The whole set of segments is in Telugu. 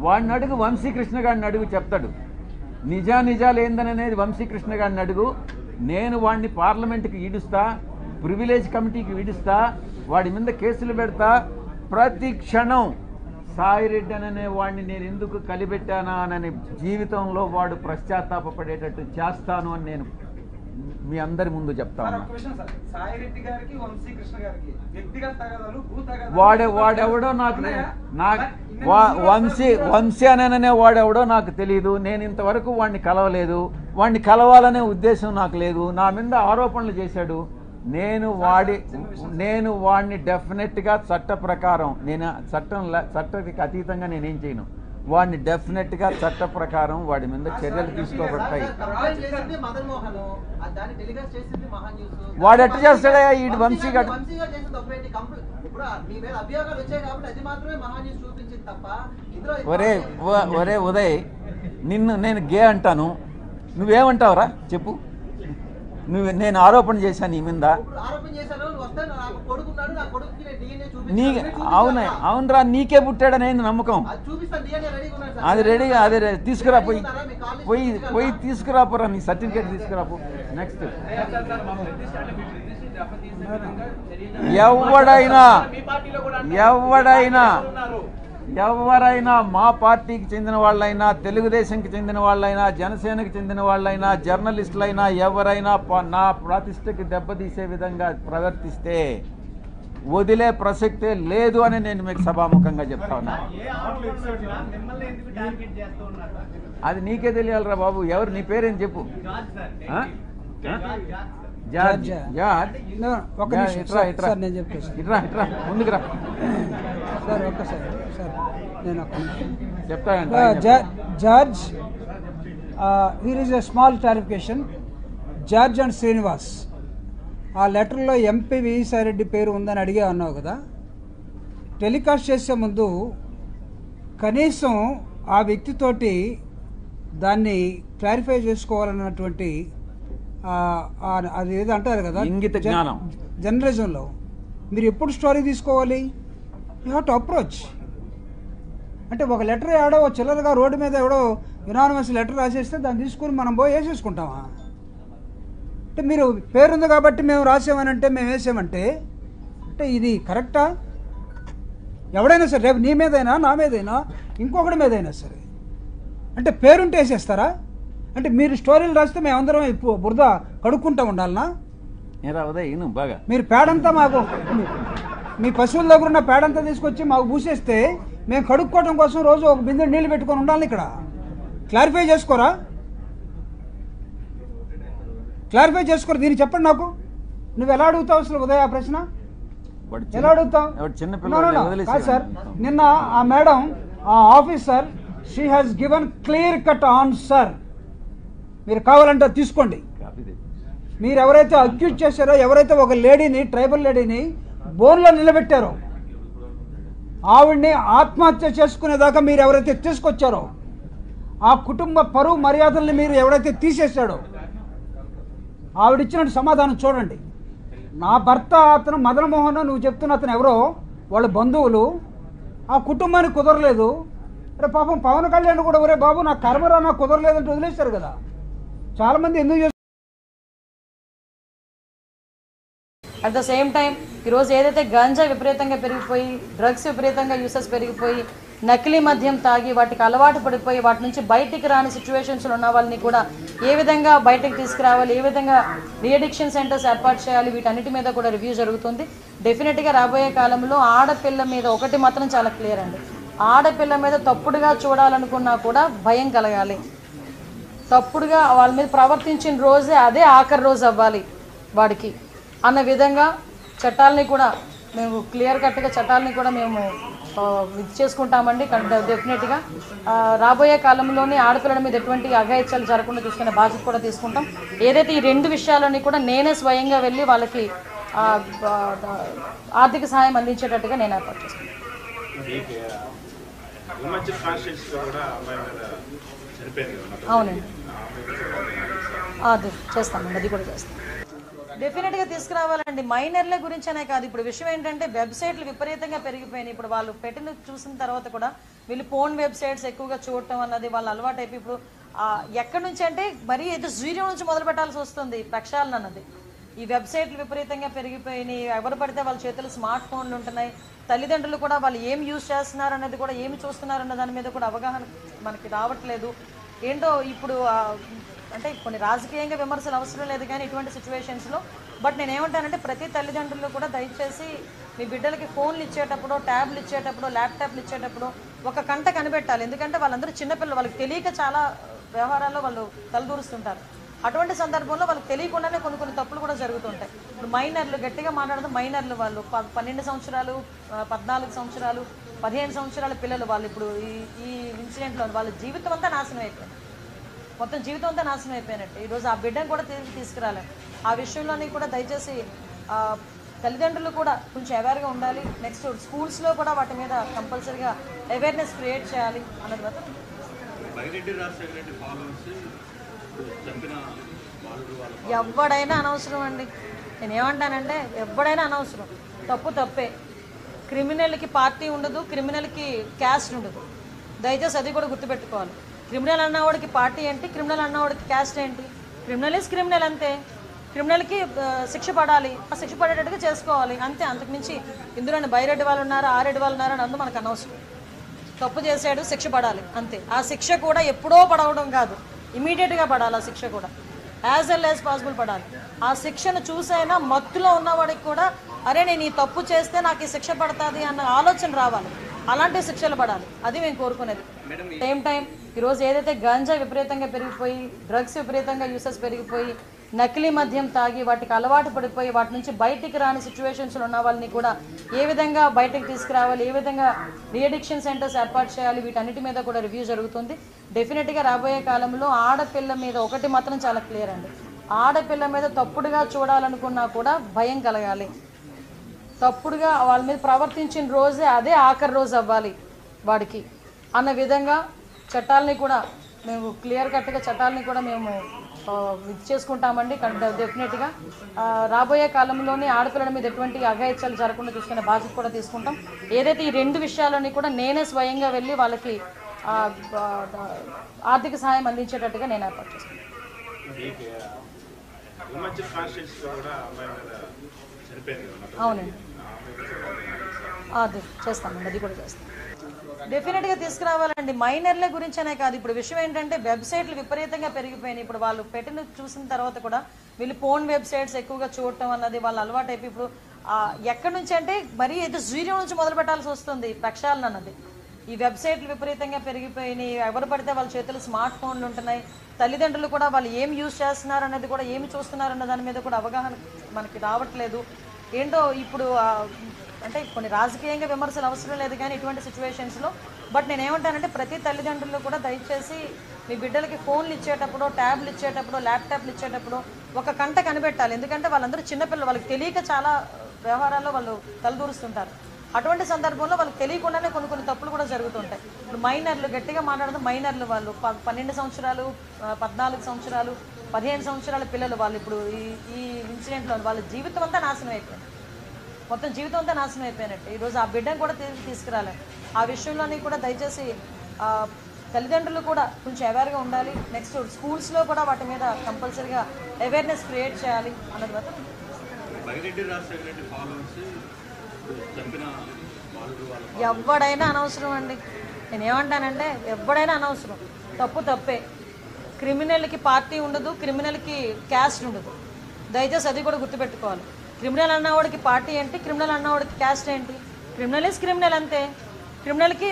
వాడిని అడుగు, వంశీకృష్ణ గారిని అడుగు, చెప్తాడు. నిజాలు ఏందనేది వంశీకృష్ణ గారిని అడుగు. నేను వాడిని పార్లమెంట్కి ఈడుస్తా, ప్రివిలేజ్ కమిటీకి ఈడుస్తా, వాడి మీద కేసులు పెడతా. ప్రతి క్షణం సాయిరెడ్డి అనే వాడిని నేను ఎందుకు కలిపెట్టానా అని జీవితంలో వాడు పశ్చాత్తాపపడేటట్టు చేస్తాను అని నేను మీ అందరి ముందు చెప్తాను. వాడెవడో వంశీ అనే వాడెవడో నాకు తెలియదు. నేను ఇంతవరకు వాడిని కలవలేదు. వాడిని కలవాలనే ఉద్దేశం నాకు లేదు. నా మీద ఆరోపణలు చేశాడు. నేను వాడిని డెఫినెట్గా చట్ట ప్రకారం, నేను చట్టానికి అతీతంగా నేనేం చేయను. వాడిని డెఫినెట్గా చట్ట ప్రకారం వాడి మీద చర్యలు తీసుకోబడతాయి. వాడు ఎట్ట చేస్తాడా ఈ వంశీ గారు? ఒరే ఉదయ్, నేను గే అంటాను, నువ్వేమంటావురా చెప్పు? నేను ఆరోపణ చేశాను నీ మీద. అవునరా, నీకే పుట్టాడని నమ్మకం. అది రెడీగా, అదే తీసుకురా, పోయి తీసుకురాపోరా, నీ సర్టిఫికేట్ తీసుకురాపో. నెక్స్ట్ ఎవరైనా మా పార్టీకి చెందిన వాళ్ళైనా, తెలుగుదేశంకి చెందిన వాళ్ళైనా, జనసేనకి చెందిన వాళ్ళైనా, జర్నలిస్టులైనా ఎవరైనా నా ప్రతిష్టకి దెబ్బతీసే విధంగా ప్రవర్తిస్తే వదిలే ప్రసక్తే లేదు అని నేను మీకు సభాముఖంగా చెప్తా ఉన్నా. అది నీకే తెలియాలరా బాబు. ఎవరు, నీ పేరేం చెప్పు? ముందుకు రా. Judge, here is a small clarification. Judge and Srinivas, ఆ లెటర్లో ఎంపీ విజయసాయిరెడ్డి పేరు ఉందని అడిగే అన్నావు కదా. టెలికాస్ట్ చేసే ముందు కనీసం ఆ వ్యక్తితోటి దాన్ని క్లారిఫై చేసుకోవాలన్నటువంటి అది ఏదో అంటారు కదా, ఇంగిత జ్ఞానం. జర్నలిజంలో మీరు ఎప్పుడు స్టోరీ తీసుకోవాలి? You have to approach. అంటే ఒక లెటర్ ఎవడో చిల్లరగా రోడ్డు మీద ఎవడో యునానిమస్ లెటర్ రాసేస్తే దాన్ని తీసుకుని మనం పోయి వేసేసుకుంటామా? అంటే మీరు పేరుంది కాబట్టి మేము రాసామనంటే, మేము వేసామంటే అంటే ఇది కరెక్టా? ఎవడైనా సరే, రేపు నీ మీదైనా, నా మీదైనా, ఇంకొకటి మీదైనా సరే, అంటే పేరుంటే వేసేస్తారా? అంటే మీరు స్టోరీలు రాస్తే మేమందరం బురద కడుక్కుంటా ఉండాలనా? బాగా మీరు పేడంతా మాకు, మీ పశువుల దగ్గర ఉన్న పేడంతా తీసుకొచ్చి మాకు పూసేస్తే మేము కడుక్కోవడం కోసం రోజు ఒక బిందె నీళ్ళు పెట్టుకొని ఉండాలి. ఇక్కడ క్లారిఫై చేసుకోరా? క్లారిఫై చేసుకోరా? దీన్ని చెప్పండి నాకు. నువ్వు ఎలా అడుగుతావు అసలు ఉదయ ఆ ప్రశ్న? ఎలా అడుగుతావు? కాదు సార్, నిన్న ఆ మేడం, ఆ officer, she has given clear cut answer. మీరు కావాలంటే తీసుకోండి. మీరు ఎవరైతే అక్యూజ్ చేశారో, ఎవరైతే ఒక లేడీని, ట్రైబల్ లేడీని బోన్లో నిలబెట్టారో, ఆవిడ్ని ఆత్మహత్య చేసుకునేదాకా మీరు ఎవరైతే తీసుకొచ్చారో, ఆ కుటుంబ పరువు మర్యాదల్ని మీరు ఎవరైతే తీసేశాడో, ఆవిడిచ్చిన సమాధానం చూడండి. నా భర్త అతను మదనమోహన్, నువ్వు చెప్తున్న అతను ఎవరో, వాళ్ళ బంధువులు, ఆ కుటుంబానికి కుదరలేదు. అరే పాపం పవన్ కళ్యాణ్ కూడా, ఒరే బాబు నా కర్మరా, నాకు కుదరలేదంటే వదిలేశారు కదా. చాలామంది ఎందుకు అట్ ద సేమ్ టైం ఈరోజు ఏదైతే గంజా విపరీతంగా పెరిగిపోయి, డ్రగ్స్ విపరీతంగా యూసెస్ పెరిగిపోయి, నకిలీ మద్యం తాగి వాటికి అలవాటు పడిపోయి వాటి నుంచి బయటికి రాని సిచ్యువేషన్స్లో ఉన్న వాళ్ళని కూడా ఏ విధంగా బయటకు తీసుకురావాలి, ఏ విధంగా రీఅడిక్షన్ సెంటర్స్ ఏర్పాటు చేయాలి, వీటన్నిటి మీద కూడా రివ్యూ జరుగుతుంది. డెఫినెట్గా రాబోయే కాలంలో ఆడపిల్ల మీద ఒకటి మాత్రం చాలా క్లియర్ అండి, ఆడపిల్ల మీద తప్పుడుగా చూడాలనుకున్నా కూడా భయం కలగాలి. తప్పుడుగా వాళ్ళ మీద ప్రవర్తించిన రోజే అదే ఆఖరి రోజు అవ్వాలి వాడికి అన్న విధంగా చట్టాలని కూడా మేము క్లియర్ కట్గా చట్టాలని కూడా మేము ఇది చేసుకుంటామండి. డెఫినెట్గా రాబోయే కాలంలోనే ఆడపిల్లల మీద ఎటువంటి అఘాయిత్యాలు జరగకుండా చూసుకునే బాధ్యత కూడా తీసుకుంటాం. ఏదైతే ఈ రెండు విషయాలని కూడా నేనే స్వయంగా వెళ్ళి వాళ్ళకి ఆర్థిక సహాయం అందించేటట్టుగా నేను ఏర్పాటు చేసుకుంటాను. అవునండి, అది చేస్తామండి, అది కూడా చేస్తాం. డెఫినెట్గా తీసుకురావాలండి. మైనర్ల గురించనే కాదు, ఇప్పుడు విషయం ఏంటంటే వెబ్సైట్లు విపరీతంగా పెరిగిపోయినాయి. ఇప్పుడు వాళ్ళు పెట్టిన చూసిన తర్వాత కూడా వీళ్ళు ఫోన్ వెబ్సైట్స్ ఎక్కువగా చూడటం అన్నది వాళ్ళ అలవాటు అయిపోయి ఇప్పుడు ఎక్కడి నుంచి అంటే మరీ ఏదో జీరో నుంచి మొదలు పెట్టాల్సి వస్తుంది ప్రక్షాళన అన్నది. ఈ వెబ్సైట్లు విపరీతంగా పెరిగిపోయినాయి. ఎవరు పడితే వాళ్ళ చేతులు స్మార్ట్ ఫోన్లు ఉంటున్నాయి. తల్లిదండ్రులు కూడా వాళ్ళు ఏం యూజ్ చేస్తున్నారు అన్నది కూడా ఏమి చూస్తున్నారు అన్న దాని మీద కూడా అవగాహన మనకి రావట్లేదు. ఏంటో ఇప్పుడు అంటే కొన్ని రాజకీయంగా విమర్శలు అవసరం లేదు కానీ ఇటువంటి సిచ్యువేషన్స్లో బట్ నేనేమంటానంటే ప్రతి తల్లిదండ్రులు కూడా దయచేసి మీ బిడ్డలకి ఫోన్లు ఇచ్చేటప్పుడు, ట్యాబ్లు ఇచ్చేటప్పుడు, ల్యాప్టాప్లు ఇచ్చేటప్పుడు ఒక కంట కనిపెట్టాలి. ఎందుకంటే వాళ్ళందరూ చిన్నపిల్లలు, వాళ్ళకి తెలియక చాలా వ్యవహారాల్లో వాళ్ళు తలదూరుస్తుంటారు. అటువంటి సందర్భంలో వాళ్ళకి తెలియకుండానే కొన్ని తప్పులు కూడా జరుగుతుంటాయి. ఇప్పుడు మైనర్లు, గట్టిగా మాట్లాడదు మైనర్లు, వాళ్ళు 12 సంవత్సరాలు, 14 సంవత్సరాలు, 15 సంవత్సరాల పిల్లలు వాళ్ళు ఇప్పుడు ఈ ఇన్సిడెంట్లో వాళ్ళ జీవితం అంతా నాశనం అయిపోయింది. మొత్తం జీవితం అంతా నాశనం అయిపోయినట్టు. ఈరోజు ఆ బిడ్డను కూడా తిరిగి తీసుకురాలి. ఆ విషయంలోని కూడా దయచేసి తల్లిదండ్రులు కూడా కొంచెం అవేర్గా ఉండాలి. నెక్స్ట్ స్కూల్స్లో కూడా వాటి మీద కంపల్సరీగా అవేర్నెస్ క్రియేట్ చేయాలి అన్నది మాత్రం. ఎవడైనా అనవసరం అండి. నేనేమంటానంటే ఎవడైనా అనవసరం, తప్పు తప్పే. క్రిమినల్కి పార్టీ ఉండదు, క్రిమినల్కి క్యాస్ట్ ఉండదు. దయచేసి అది కూడా గుర్తుపెట్టుకోవాలి. క్రిమినల్ అన్నవాడికి పార్టీ ఏంటి, క్రిమినల్ అన్నవాడికి క్యాస్ట్ ఏంటి? క్రిమినల్ ఈజ్ క్రిమినల్ అంతే. క్రిమినల్కి శిక్ష పడాలి, ఆ శిక్ష పడేటట్టుగా చేసుకోవాలి అంతే. అంతకుమించి ఇందులోని బైరెడ్డి వాళ్ళు ఉన్నారు, ఆరెడ్డి వాళ్ళు ఉన్నారు అని అందు మనకు అనవసరం. తప్పు చేశాడు, శిక్ష పడాలి అంతే. ఆ శిక్ష కూడా ఎప్పుడో పడవడం కాదు, ఇమీడియట్గా పడాలి. ఆ శిక్ష కూడా యాజ్ వెల్ యాజ్ పాసిబుల్ పడాలి. ఆ శిక్షను చూసైనా మత్తులో ఉన్నవాడికి కూడా అరే నేను ఈ తప్పు చేస్తే నాకు ఈ శిక్ష పడుతుంది అన్న ఆలోచన రావాలి. అలాంటి శిక్షలు పడాలి, అది మేము కోరుకునేది. సేమ్ టైం ఈరోజు ఏదైతే గంజా విపరీతంగా పెరిగిపోయి, డ్రగ్స్ విపరీతంగా యూసెస్ పెరిగిపోయి, నకిలీ మద్యం తాగి వాటికి అలవాటు పడిపోయి వాటి నుంచి బయటికి రాని సిచ్యువేషన్స్లో ఉన్న వాళ్ళని కూడా ఏ విధంగా బయటకు తీసుకురావాలి, ఏ విధంగా రీఅడిక్షన్ సెంటర్స్ ఏర్పాటు చేయాలి, వీటన్నిటి మీద కూడా రివ్యూ జరుగుతుంది. డెఫినెట్గా రాబోయే కాలంలో ఆడపిల్ల మీద ఒకటి మాత్రం చాలా క్లియర్ అండి, ఆడపిల్ల మీద తప్పుడుగా చూడాలనుకున్నా కూడా భయం కలగాలి. తప్పుడుగా వాళ్ళ మీద ప్రవర్తించిన రోజే అదే ఆఖరి రోజు అవ్వాలి వాడికి అన్న విధంగా చట్టాలని కూడా మేము క్లియర్ కట్గా చట్టాలని కూడా మేము ఇది చేసుకుంటామండి. డెఫినెట్గా రాబోయే కాలంలోనే ఆడపిల్లల మీద ఎటువంటి అఘాయిత్యాలు జరగకుండా చూసుకునే బాధ్యత కూడా తీసుకుంటాం. ఏదైతే ఈ రెండు విషయాలని కూడా నేనే స్వయంగా వెళ్ళి వాళ్ళకి ఆర్థిక సహాయం అందించేటట్టుగా నేను ఏర్పాటు చేస్తాను. అవునండి, అది చేస్తామండి, అది కూడా చేస్తాం. డెఫినెట్గా తీసుకురావాలండి. మైనర్ల గురించనే కాదు, ఇప్పుడు విషయం ఏంటంటే వెబ్సైట్లు విపరీతంగా పెరిగిపోయినాయి. ఇప్పుడు వాళ్ళు పెట్టిన చూసిన తర్వాత కూడా వీళ్ళు ఫోన్ వెబ్సైట్స్ ఎక్కువగా చూడటం అన్నది వాళ్ళ అలవాటు అయిపోయి ఇప్పుడు ఎక్కడి నుంచి అంటే మరీ ఏదో జీరో నుంచి మొదలు పెట్టాల్సి వస్తుంది ప్రక్షాళన అన్నది. ఈ వెబ్సైట్లు విపరీతంగా పెరిగిపోయినాయి. ఎవరు పడితే వాళ్ళ చేతులు స్మార్ట్ ఫోన్లు ఉంటున్నాయి. తల్లిదండ్రులు కూడా వాళ్ళు ఏం యూజ్ చేస్తున్నారు అన్నది కూడా ఏమి చూస్తున్నారు అన్న దాని మీద కూడా అవగాహన మనకి రావట్లేదు. ఏంటో ఇప్పుడు అంటే కొన్ని రాజకీయంగా విమర్శలు అవసరం లేదు కానీ ఇటువంటి సిచ్యువేషన్స్లో బట్ నేనేమంటానంటే ప్రతి తల్లిదండ్రులు కూడా దయచేసి మీ బిడ్డలకి ఫోన్లు ఇచ్చేటప్పుడు, ట్యాబ్లు ఇచ్చేటప్పుడు, ల్యాప్టాప్లు ఇచ్చేటప్పుడు ఒక కంట కనిపెట్టాలి. ఎందుకంటే వాళ్ళందరూ చిన్నపిల్లలు, వాళ్ళకి తెలియక చాలా వ్యవహారాల్లో వాళ్ళు తలదూరుస్తుంటారు. అటువంటి సందర్భంలో వాళ్ళకి తెలియకుండానే కొన్ని తప్పులు కూడా జరుగుతుంటాయి. ఇప్పుడు మైనర్లు, గట్టిగా మాట్లాడదు మైనర్లు, వాళ్ళు 12 సంవత్సరాలు, 14 సంవత్సరాలు, 15 సంవత్సరాల పిల్లలు వాళ్ళు ఇప్పుడు ఈ ఇన్సిడెంట్లో వాళ్ళ జీవితం అంతా నాశనం అయిపోయింది. మొత్తం జీవితం అంతా నాశనం అయిపోయినట్టు. ఈరోజు ఆ బిడ్డను కూడా తిరిగి తీసుకురాలి. ఆ విషయంలోని కూడా దయచేసి తల్లిదండ్రులు కూడా కొంచెం అవేర్గా ఉండాలి. నెక్స్ట్ స్కూల్స్లో కూడా వాటి మీద కంపల్సరీగా అవేర్నెస్ క్రియేట్ చేయాలి అన్నది మాత్రం. ఎవడైనా అనవసరం అండి. నేనేమంటానంటే ఎవడైనా అనవసరం, తప్పు తప్పే. క్రిమినల్కి పార్టీ ఉండదు, క్రిమినల్కి క్యాస్ట్ ఉండదు. దయచేసి అది కూడా గుర్తుపెట్టుకోవాలి. క్రిమినల్ అన్నవాడికి పార్టీ ఏంటి, క్రిమినల్ అన్నవాడికి క్యాస్ట్ ఏంటి? క్రిమినల్ ఈజ్ క్రిమినల్ అంతే. క్రిమినల్కి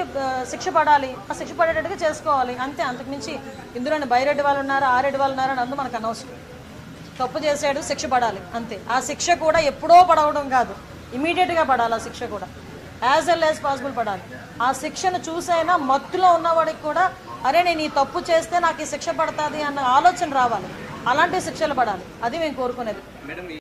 శిక్ష పడాలి, ఆ శిక్ష పడేటట్టుగా చేసుకోవాలి అంతే. అంతకుమించి ఇందులోని బైరెడ్డి వాళ్ళు ఉన్నారు, ఆరెడ్డి వాళ్ళు ఉన్నారు అని అందు మనకు అనవసరం. తప్పు చేశాడు, శిక్ష పడాలి అంతే. ఆ శిక్ష కూడా ఎప్పుడో పడవడం కాదు, ఇమీడియట్గా పడాలి. ఆ శిక్ష కూడా యాజ్ వెల్ యాజ్ పాసిబుల్ పడాలి. ఆ శిక్షను చూసైనా మత్తులో ఉన్నవాడికి కూడా అరే నేను ఈ తప్పు చేస్తే నాకు ఈ శిక్ష పడుతుంది అన్న ఆలోచన రావాలి. అలాంటి శిక్షలు పడాలి, అది మేము కోరుకునేది.